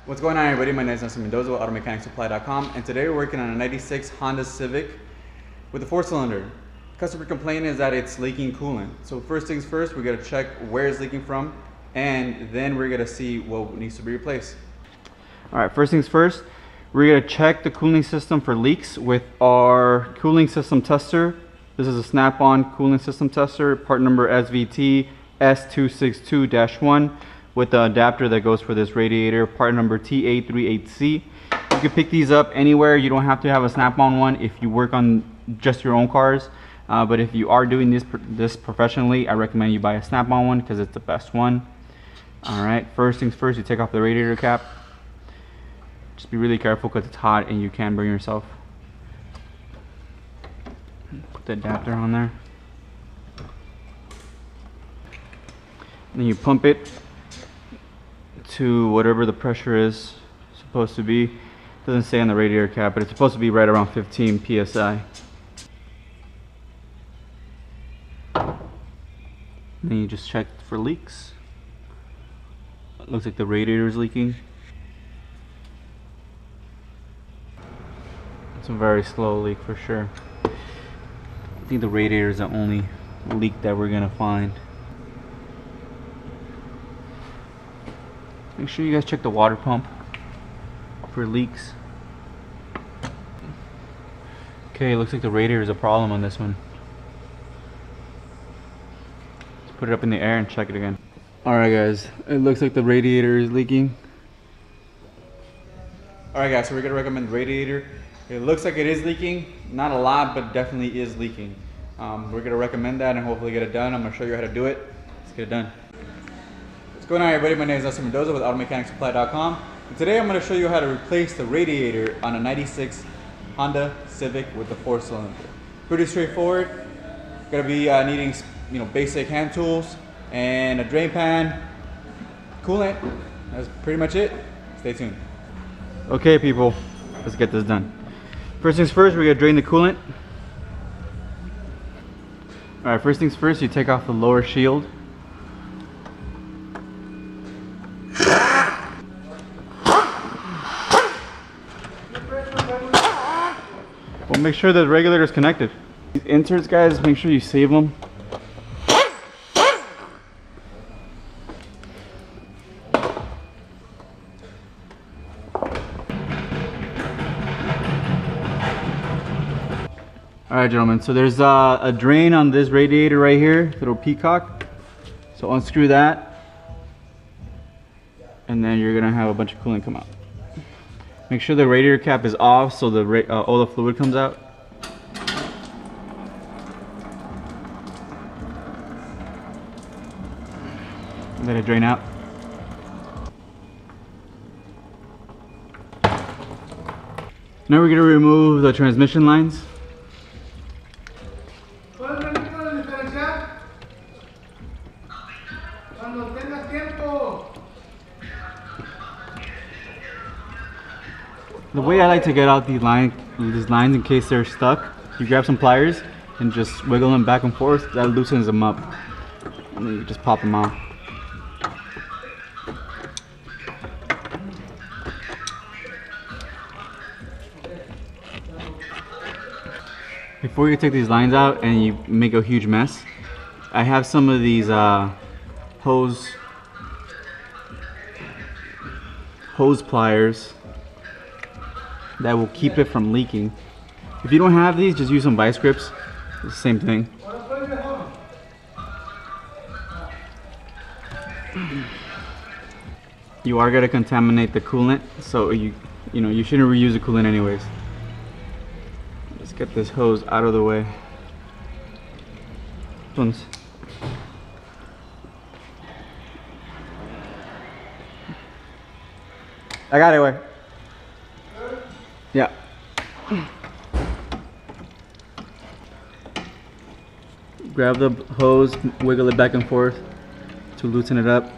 What's going on, everybody? My name is Nestor with AutoMechanicSupply.com, and today we're working on a 96 Honda Civic with a 4-cylinder. Customer complaint is that it's leaking coolant. So first things first, we gotta check where it's leaking from, and then we're gonna see what needs to be replaced. All right, first things first, we're gonna check the cooling system for leaks with our cooling system tester. This is a snap-on cooling system tester, part number SVT S262-1. with the adapter that goes for this radiator, part number TA38C. You can pick these up anywhere. You don't have to have a snap-on one if you work on just your own cars. But if you are doing this professionally, I recommend you buy a snap-on one because it's the best one. All right, first things first, you take off the radiator cap. Just be really careful because it's hot and you can burn yourself. Put the adapter on there. And then you pump it to whatever the pressure is supposed to be. It doesn't say on the radiator cap, but it's supposed to be right around 15 psi. And then you just check for leaks. It looks like the radiator is leaking. It's a very slow leak for sure. I think the radiator is the only leak that we're gonna find. Make sure you guys check the water pump for leaks. Okay, looks like the radiator is a problem on this one. Let's put it up in the air and check it again. Alright guys, it looks like the radiator is leaking. Alright guys, so we're gonna recommend the radiator. It looks like it is leaking. Not a lot, but definitely is leaking. We're gonna recommend that and hopefully get it done. I'm gonna show you how to do it. Let's get it done. What's going on, everybody? My name is Nestor with AutoMechanicSupply.com, and today I'm going to show you how to replace the radiator on a 96 Honda Civic with the 4-cylinder. Pretty straightforward. Going to be needing, basic hand tools and a drain pan, coolant. That's pretty much it. Stay tuned. Okay, people, let's get this done. First things first, we're going to drain the coolant. All right, first things first, you take off the lower shield. Well, make sure the regulator is connected. These inserts, guys, make sure you save them. Alright, gentlemen, so there's a drain on this radiator right here, little peacock. So unscrew that, and then you're gonna have a bunch of coolant come out. Make sure the radiator cap is off so the all the fluid comes out. Let it drain out. Now we're going to remove the transmission lines. The way I like to get out these lines in case they're stuck, you grab some pliers and just wiggle them back and forth. That loosens them up. And then you just pop them out. Before you take these lines out and you make a huge mess, I have some of these hose pliers that will keep it from leaking. If you don't have these, just use some vice grips. It's the same thing. You are gonna contaminate the coolant, so you shouldn't reuse the coolant anyways. Let's get this hose out of the way. I got it, wait. Yeah. Grab the hose, wiggle it back and forth to loosen it up,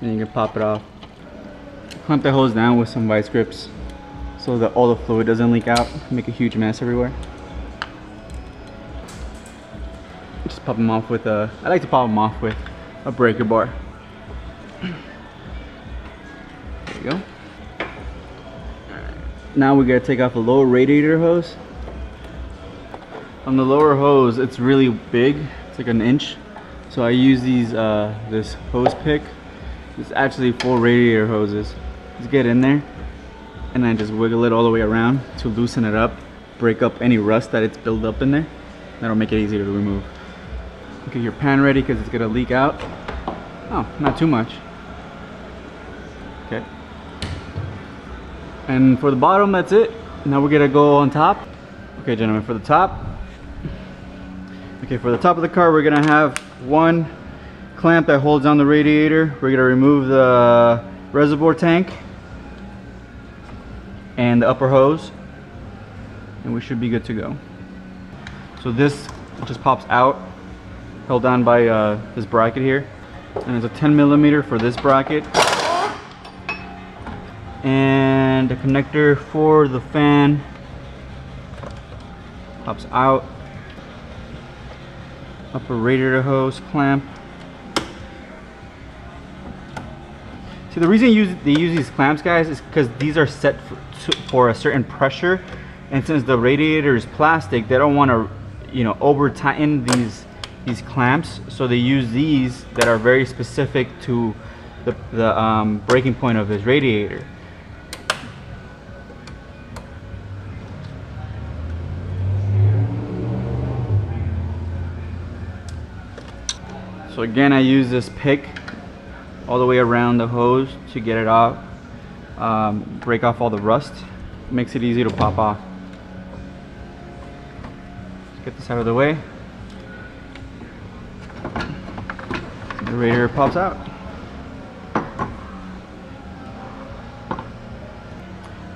and you can pop it off. Clamp the hose down with some vice grips so that all the fluid doesn't leak out, make a huge mess everywhere. Just pop them off with I like to pop them off with a breaker bar. There you go. Now we gotta take off the lower radiator hose. On the lower hose, it's really big. It's like an inch. So I use these this hose pick. It's actually 4 radiator hoses. Just get in there and then just wiggle it all the way around to loosen it up, break up any rust that it's built up in there. That'll make it easier to remove. Get your pan ready because it's gonna leak out. Oh, not too much. Okay. And for the bottom, that's it. Now we're gonna go on top. Okay, gentlemen, for the top. Okay, for the top of the car, we're gonna have one clamp that holds on the radiator. We're gonna remove the reservoir tank and the upper hose, and we should be good to go. So this just pops out, held down by this bracket here, and it's a 10mm for this bracket, and the connector for the fan pops out. Upper radiator hose clamp. See, the reason they use these clamps, guys, is because these are set for a certain pressure, and since the radiator is plastic, they don't want to, you know, over tighten these clamps, so they use these that are very specific to the breaking point of his radiator. So again, I use this pick all the way around the hose to get it off, break off all the rust. Makes it easy to pop off. Let's get this out of the way. The radiator pops out.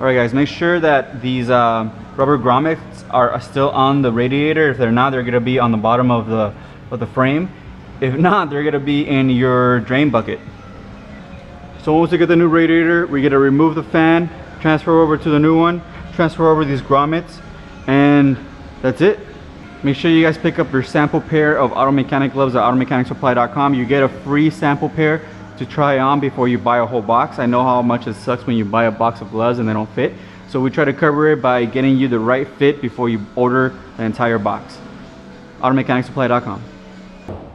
Alright guys, make sure that these rubber grommets are still on the radiator. If they're not, they're going to be on the bottom of the frame. If not, they're going to be in your drain bucket. So once we get the new radiator, we're going to remove the fan, transfer over to the new one, transfer over these grommets, and that's it. Make sure you guys pick up your sample pair of auto mechanic gloves at automechanicssupply.com. You get a free sample pair to try on before you buy a whole box. I know how much it sucks when you buy a box of gloves and they don't fit. So we try to cover it by getting you the right fit before you order the entire box. automechanicssupply.com.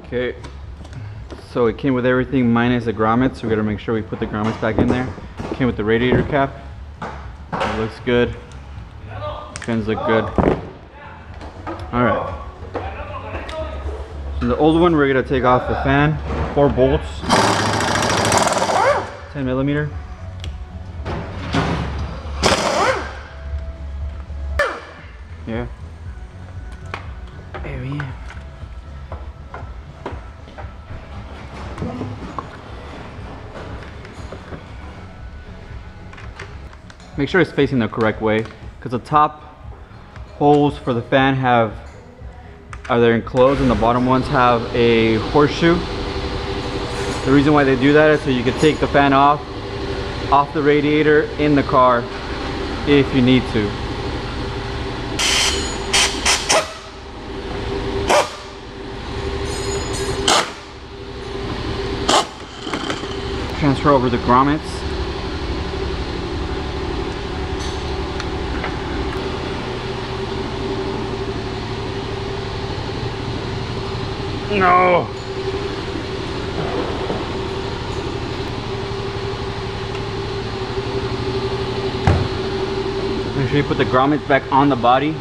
Okay, so it came with everything minus the grommets. So we gotta make sure we put the grommets back in there. It came with the radiator cap. It looks good. Fins look good. Alright. So the old one, we're gonna take off the fan. 4 bolts. 10mm. Yeah. There we go. Make sure it's facing the correct way, because the top holes for the fan are enclosed and the bottom ones have a horseshoe. The reason why they do that is so you can take the fan off the radiator in the car if you need to. Transfer over the grommets. No! Make sure you put the grommets back on the body.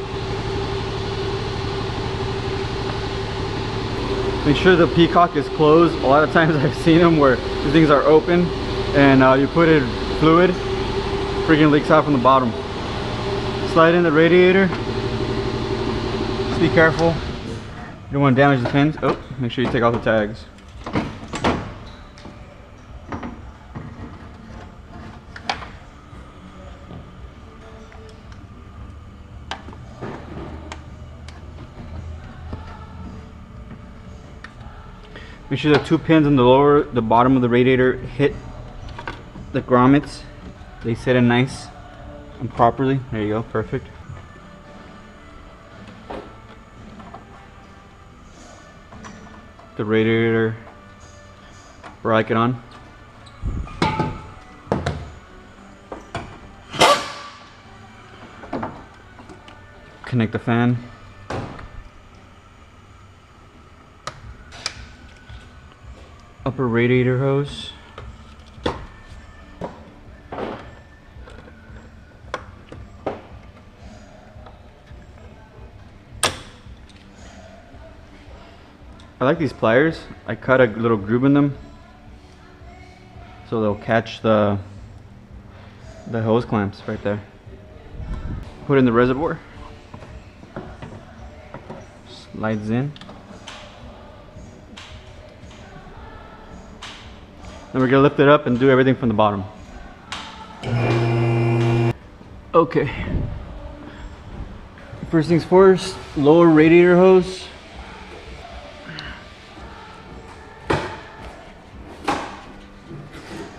Make sure the peacock is closed. A lot of times I've seen them where these things are open and you put in fluid, freaking leaks out from the bottom. Slide in the radiator. Just be careful. You don't want to damage the pins. Oh, make sure you take off the tags. Make sure the 2 pins on the bottom of the radiator hit the grommets. They sit in nice and properly. There you go, perfect. The radiator bracket on. Connect the fan. Upper radiator hose. I like these pliers. I cut a little groove in them so they'll catch the hose clamps right there. Put in the reservoir. Slides in. Then we're gonna lift it up and do everything from the bottom. Okay. First things first, lower radiator hose.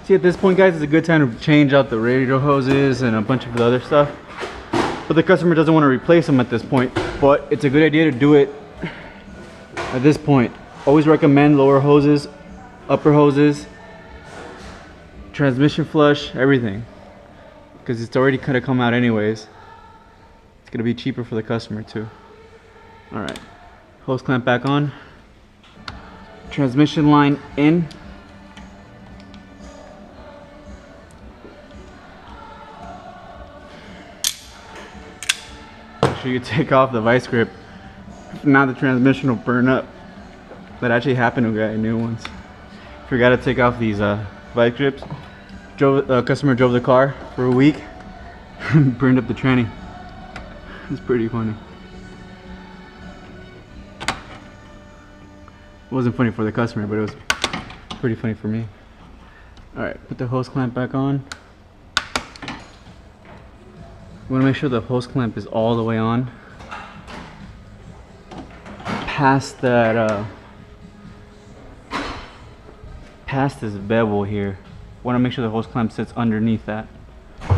See, at this point, guys, it's a good time to change out the radiator hoses and a bunch of the other stuff. But the customer doesn't want to replace them at this point. But it's a good idea to do it at this point. Always recommend lower hoses, upper hoses, transmission flush, everything. Because it's already kind of come out anyways. It's going to be cheaper for the customer too. Alright, hose clamp back on. Transmission line in. You take off the vice grip. Now the transmission will burn up. That actually happened to a guy new once. Forgot to take off these vice grips. Customer drove the car for a week. Burned up the tranny. It's pretty funny. It wasn't funny for the customer, but it was pretty funny for me. Alright, put the hose clamp back on. You want to make sure the hose clamp is all the way on. Past that, past this bevel here. Want to make sure the hose clamp sits underneath that. So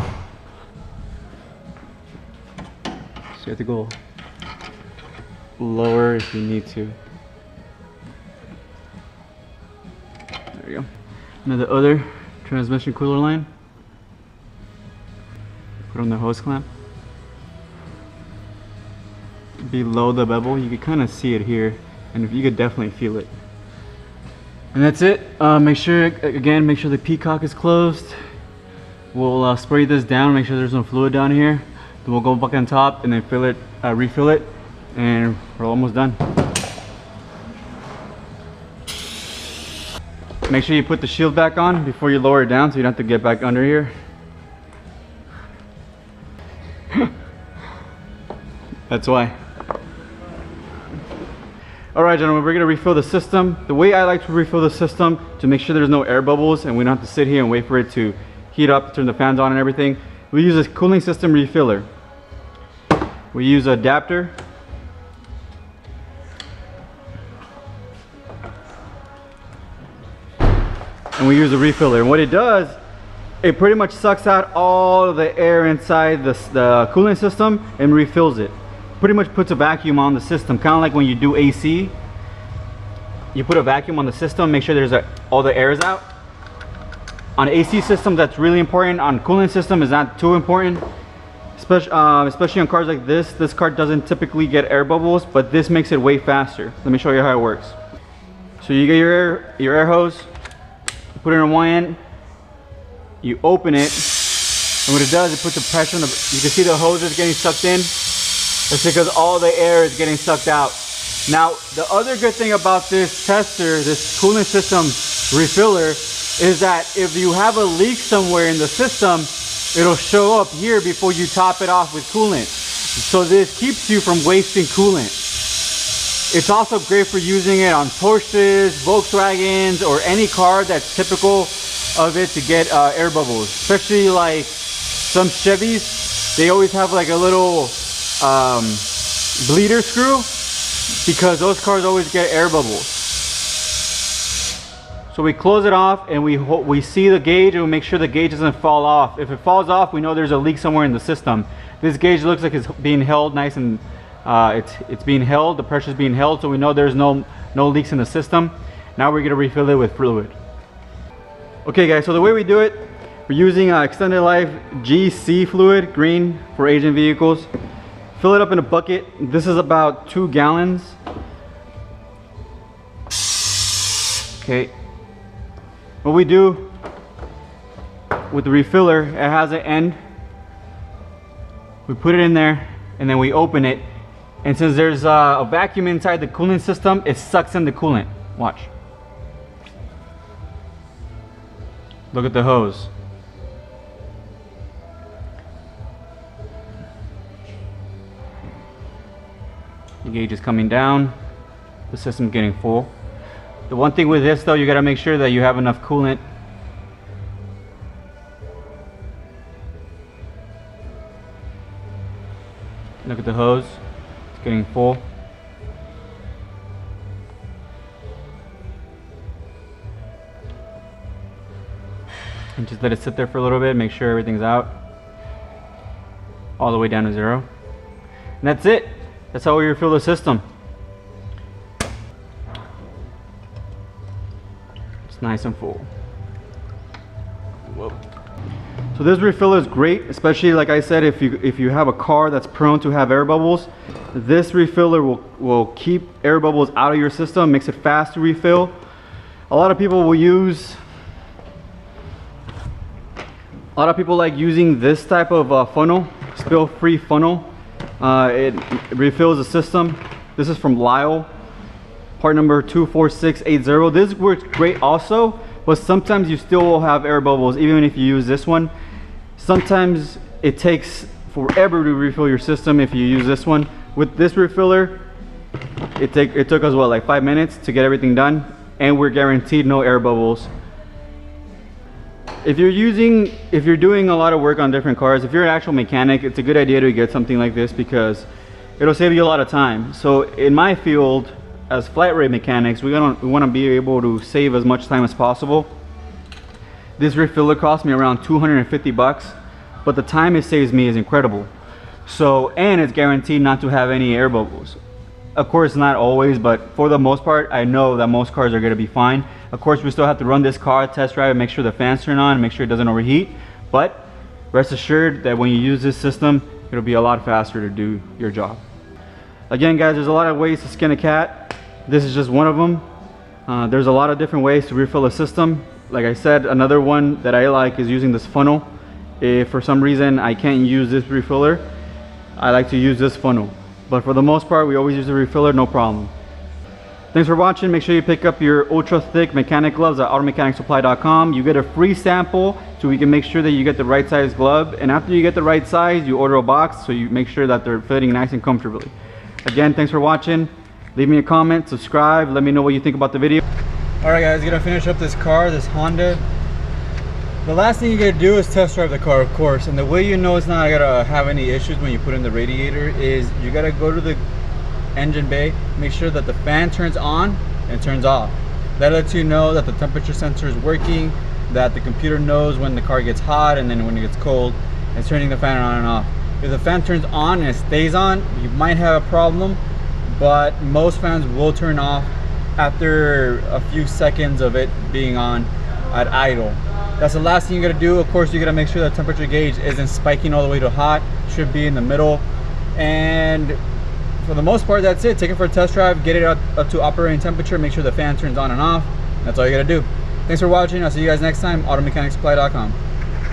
you have to go lower if you need to. There you go. Now the other transmission cooler line. Put on the hose clamp. Below the bevel, you can kind of see it here, and you could definitely feel it. And that's it. Make sure the peacock is closed. We'll spray this down, make sure there's no fluid down here. Then we'll go back on top and then fill it, refill it, and we're almost done. Make sure you put the shield back on before you lower it down so you don't have to get back under here. That's why. Alright, gentlemen, we're going to refill the system. The way I like to refill the system, to make sure there's no air bubbles and we don't have to sit here and wait for it to heat up, turn the fans on and everything, we use a cooling system refiller. We use an adapter. And we use a refiller. And what it does, it pretty much sucks out all the air inside the cooling system and refills it. Pretty much puts a vacuum on the system, kind of like when you do AC. You put a vacuum on the system, make sure all the air is out. On AC systems, that's really important. On cooling system, is not too important. Especially on cars like this. This car doesn't typically get air bubbles, but this makes it way faster. Let me show you how it works. So you get your air hose, you put it on one end, you open it, and what it does, it puts the pressure on the, you can see the hose is getting sucked in. That's because all the air is getting sucked out. Now, the other good thing about this tester, this cooling system refiller, is that if you have a leak somewhere in the system, it'll show up here before you top it off with coolant. So this keeps you from wasting coolant. It's also great for using it on Porsches, Volkswagens, or any car that's typical of it to get air bubbles. Especially like some Chevys, they always have like a little bleeder screw, because those cars always get air bubbles. So we close it off and we see the gauge and we make sure the gauge doesn't fall off. If it falls off, we know there's a leak somewhere in the system. This gauge looks like it's being held nice and it's being held, the pressure's being held, so we know there's no leaks in the system. Now we're going to refill it with fluid. Okay guys, so the way we do it, we're using extended life GC fluid, green, for Asian vehicles. Fill it up in a bucket. This is about 2 gallons. Okay. What we do with the refiller, it has an end. We put it in there and then we open it. And since there's a vacuum inside the coolant system, it sucks in the coolant. Watch. Look at the hose. The gauge is coming down. The system's getting full. The one thing with this though, you gotta make sure that you have enough coolant. Look at the hose. It's getting full. And just let it sit there for a little bit, make sure everything's out. All the way down to 0. And that's it. That's how we refill the system. It's nice and full. Whoa. So this refiller is great, especially like I said, if you have a car that's prone to have air bubbles. This refiller will keep air bubbles out of your system, makes it fast to refill. A lot of people like using this type of funnel, spill-free funnel. It refills the system. This is from Lyle, part number 24680. This works great also, but sometimes you still will have air bubbles even if you use this one. Sometimes it takes forever to refill your system if you use this one. With this refiller, it took us what, like 5 minutes to get everything done, and we're guaranteed no air bubbles. If you're doing a lot of work on different cars, if you're an actual mechanic, it's a good idea to get something like this because it'll save you a lot of time. So in my field, as flat rate mechanics, we want to be able to save as much time as possible. This refiller cost me around 250 bucks, but the time it saves me is incredible. So, and it's guaranteed not to have any air bubbles. Of course, not always, but for the most part, I know that most cars are going to be fine. Of course, we still have to run this car, test drive, and make sure the fans turn on, and make sure it doesn't overheat. But rest assured that when you use this system, it'll be a lot faster to do your job. Again, guys, there's a lot of ways to skin a cat. This is just one of them. There's a lot of different ways to refill a system. Like I said, another one that I like is using this funnel. If for some reason I can't use this refiller, I like to use this funnel. But for the most part, we always use the refiller, no problem. Thanks for watching. Make sure you pick up your ultra thick mechanic gloves at automechanicssupply.com. You get a free sample so we can make sure that you get the right size glove. And after you get the right size, you order a box so you make sure that they're fitting nice and comfortably. Again, thanks for watching. Leave me a comment, subscribe, let me know what you think about the video. Alright guys, gonna finish up this car, this Honda. The last thing you gotta do is test drive the car, of course. And the way you know it's not gonna have any issues when you put in the radiator is you gotta go to the engine bay, make sure that the fan turns on and turns off. That lets you know that the temperature sensor is working, that the computer knows when the car gets hot and then when it gets cold, it's turning the fan on and off. If the fan turns on and it stays on, you might have a problem, but most fans will turn off after a few seconds of it being on at idle. That's the last thing you gotta do. Of course, you gotta make sure the temperature gauge isn't spiking all the way to hot. It should be in the middle. And for the most part, that's it. Take it for a test drive, get it up to operating temperature, make sure the fan turns on and off. That's all you gotta do. Thanks for watching. I'll see you guys next time. automechanicssupply.com.